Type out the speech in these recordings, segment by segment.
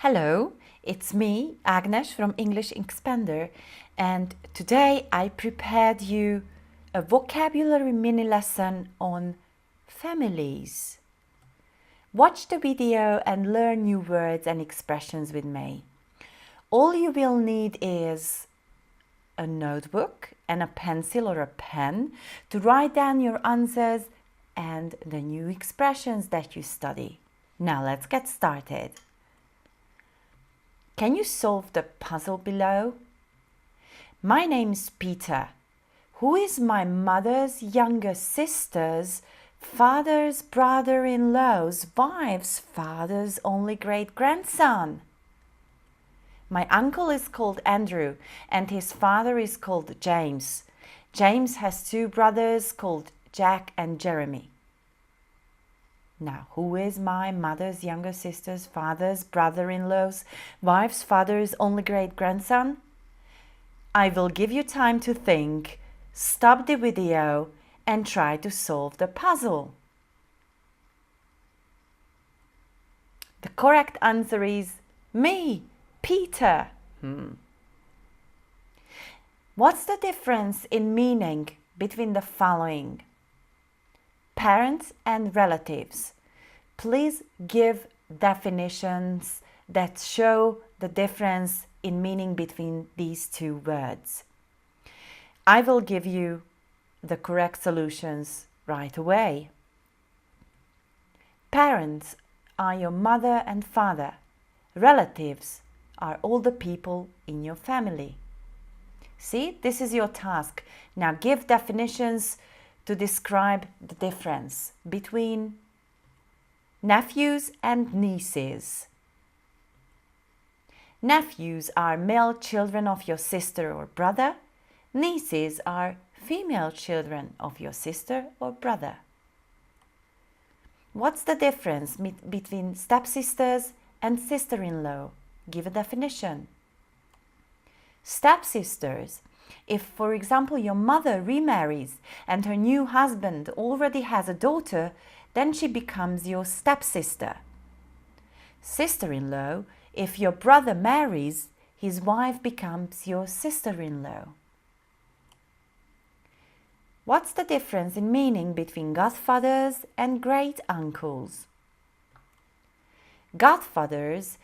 Hello, it's me, Agnes from English Expander, and today I prepared you a vocabulary mini lesson on families. Watch the video and learn new words and expressions with me. All you will need is a notebook and a pencil or a pen to write down your answers and the new expressions that you study. Now let's get started. Can you solve the puzzle below? My name is Peter. Who is my mother's younger sister's father's brother-in-law's wife's father's only great-grandson? My uncle is called Andrew and his father is called James. James has two brothers called Jack and Jeremy. Now, who is my mother's younger sister's father's brother-in-law's wife's father's only great-grandson? I will give you time to think, stop the video, and try to solve the puzzle. The correct answer is me, Peter. What's the difference in meaning between the following? Parents and relatives. Please give definitions that show the difference in meaning between these two words. I will give you the correct solutions right away. Parents are your mother and father. Relatives are all the people in your family. See, this is your task. Now give definitions to describe the difference between nephews and nieces. Nephews are male children of your sister or brother. Nieces are female children of your sister or brother. What's the difference between stepsisters and sister-in-law? Give a definition. Stepsisters. If, for example, your mother remarries and her new husband already has a daughter, then she becomes your stepsister. Sister-in-law. If your brother marries, his wife becomes your sister-in-law. What's the difference in meaning between godfathers and great-uncles? Godfathers.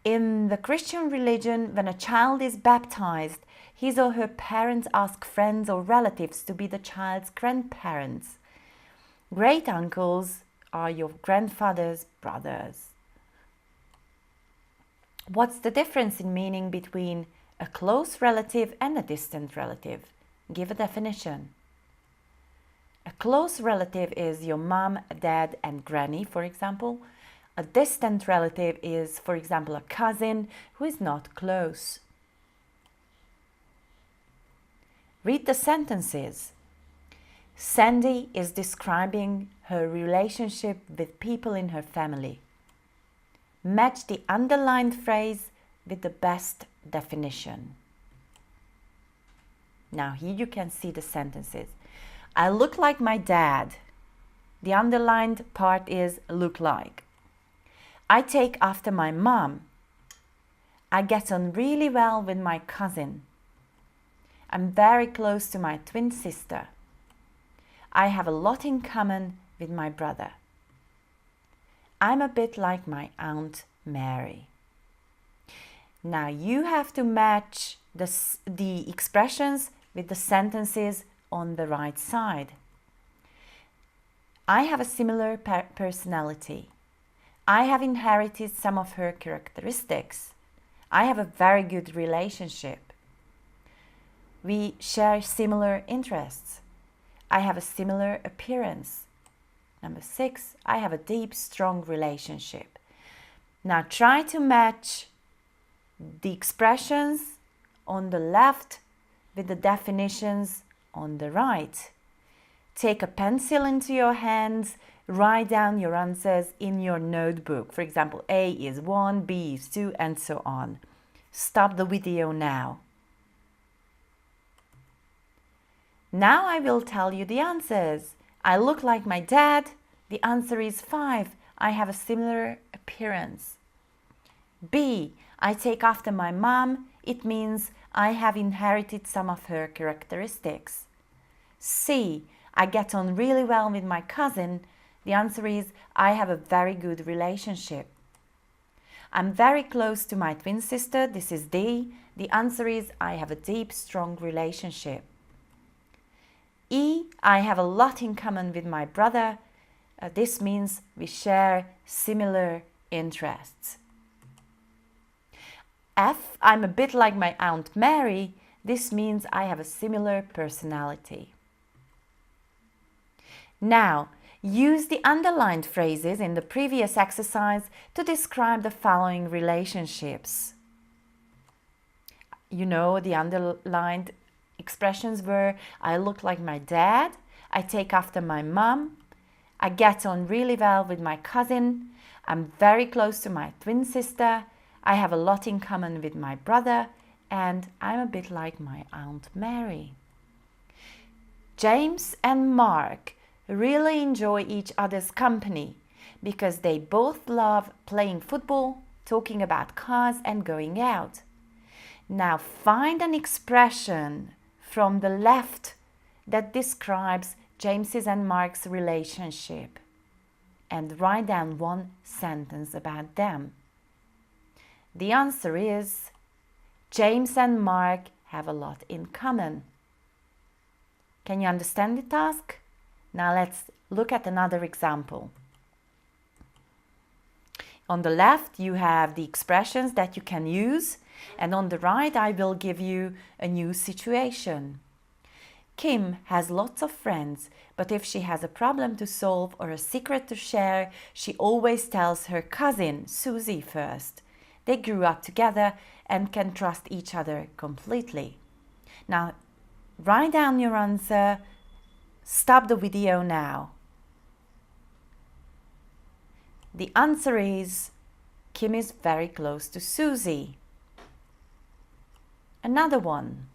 In the Christian religion, when a child is baptized, his or her parents ask friends or relatives to be the child's grandparents. Great-uncles are your grandfather's brothers. What's the difference in meaning between a close relative and a distant relative? Give a definition. A close relative is your mom, dad, and granny, for example. A distant relative is, for example, a cousin who is not close. Read the sentences. Sandy is describing her relationship with people in her family. Match the underlined phrase with the best definition. Now here you can see the sentences. I look like my dad. The underlined part is look like. I take after my mom. I get on really well with my cousin. I'm very close to my twin sister. I have a lot in common with my brother. I'm a bit like my Aunt Mary. Now you have to match the expressions with the sentences on the right side. I have a similar personality. I have inherited some of her characteristics. I have a very good relationship. We share similar interests. I have a similar appearance. Number 6, I have a deep, strong relationship. Now try to match the expressions on the left with the definitions on the right. Take a pencil into your hands, write down your answers in your notebook. For example, A is 1, B is 2, and so on. Stop the video now. Now I will tell you the answers. I look like my dad. The answer is 5. I have a similar appearance. B. I take after my mom. It means I have inherited some of her characteristics. C. I get on really well with my cousin. The answer is I have a very good relationship. I'm very close to my twin sister. This is D. The answer is I have a deep, strong relationship. E. I have a lot in common with my brother. This means we share similar interests. F. I'm a bit like my Aunt Mary. This means I have a similar personality. Now, use the underlined phrases in the previous exercise to describe the following relationships. You know, the underlined expressions were I look like my dad, I take after my mom, I get on really well with my cousin, I'm very close to my twin sister, I have a lot in common with my brother, and I'm a bit like my Aunt Mary. James and Mark really enjoy each other's company because they both love playing football, talking about cars, and going out. Now find an expression from the left that describes James's and Mark's relationship and write down one sentence about them. The answer is James and Mark have a lot in common. Can you understand the task? Now let's look at another example. On the left you have the expressions that you can use, and on the right I will give you a new situation. Kim has lots of friends, but if she has a problem to solve or a secret to share, she always tells her cousin Susie first. They grew up together and can trust each other completely. Now write down your answer. Stop the video now. The answer is Kim is very close to Susie. Another one.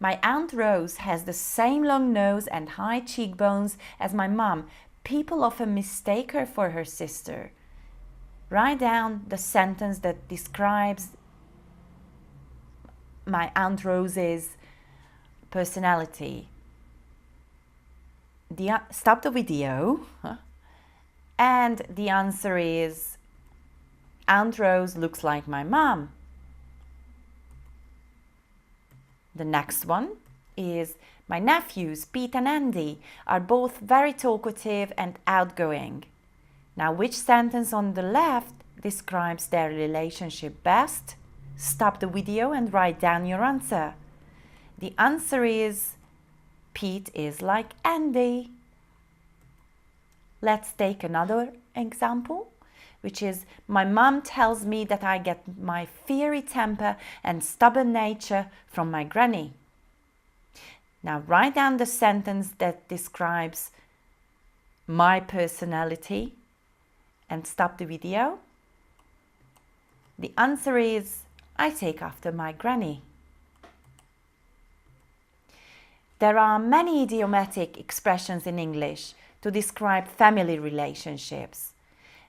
My Aunt Rose has the same long nose and high cheekbones as my mom. People often mistake her for her sister. Write down the sentence that describes my Aunt Rose's personality. Stop the video. And the answer is Aunt Rose looks like my mom. The next one is my nephews, Pete and Andy, are both very talkative and outgoing. Now, which sentence on the left describes their relationship best? Stop the video and write down your answer. The answer is Pete is like Andy. Let's take another example, which is my mom tells me that I get my fiery temper and stubborn nature from my granny. Now write down the sentence that describes my personality and stop the video. The answer is I take after my granny. There are many idiomatic expressions in English to describe family relationships.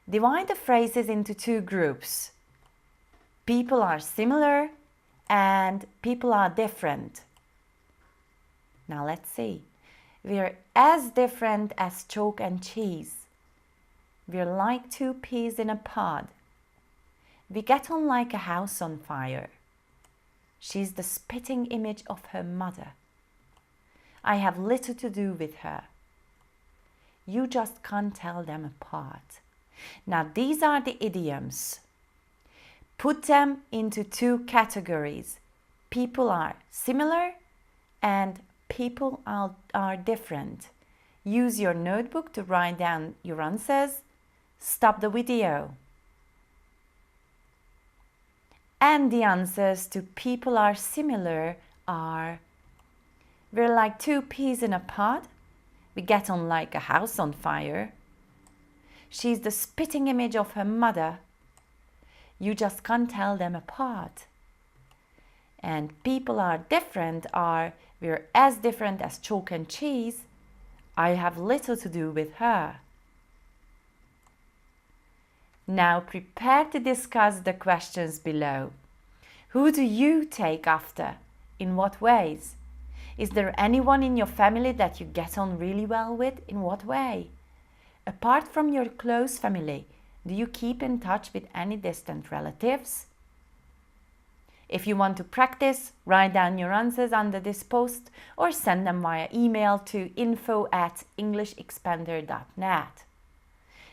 Divide the phrases into two groups. People are similar and people are different. Now let's see. We're as different as chalk and cheese. We're like two peas in a pod. We get on like a house on fire. She's the spitting image of her mother. I have little to do with her. You just can't tell them apart. Now these are the idioms. Put them into two categories. People are similar and people are different. Use your notebook to write down your answers. Stop the video. And the answers to people are similar are we're like two peas in a pod. We get on like a house on fire. She's the spitting image of her mother. You just can't tell them apart. And people are different are we're as different as chalk and cheese. I have little to do with her. Now prepare to discuss the questions below. Who do you take after? In what ways? Is there anyone in your family that you get on really well with? In what way? Apart from your close family, do you keep in touch with any distant relatives? If you want to practice, write down your answers under this post or send them via email to info@englishexpander.net.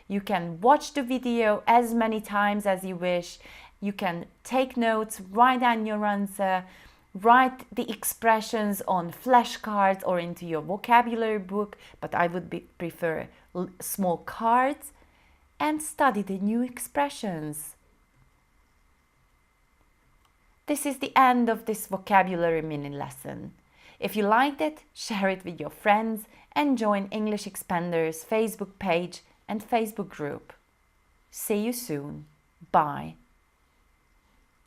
You can watch the video as many times as you wish. You can take notes, write down your answer, write the expressions on flashcards or into your vocabulary book, but I would prefer small cards, and study the new expressions. This is the end of this vocabulary mini lesson. If you liked it, share it with your friends and join English Expander's Facebook page and Facebook group. See you soon. Bye.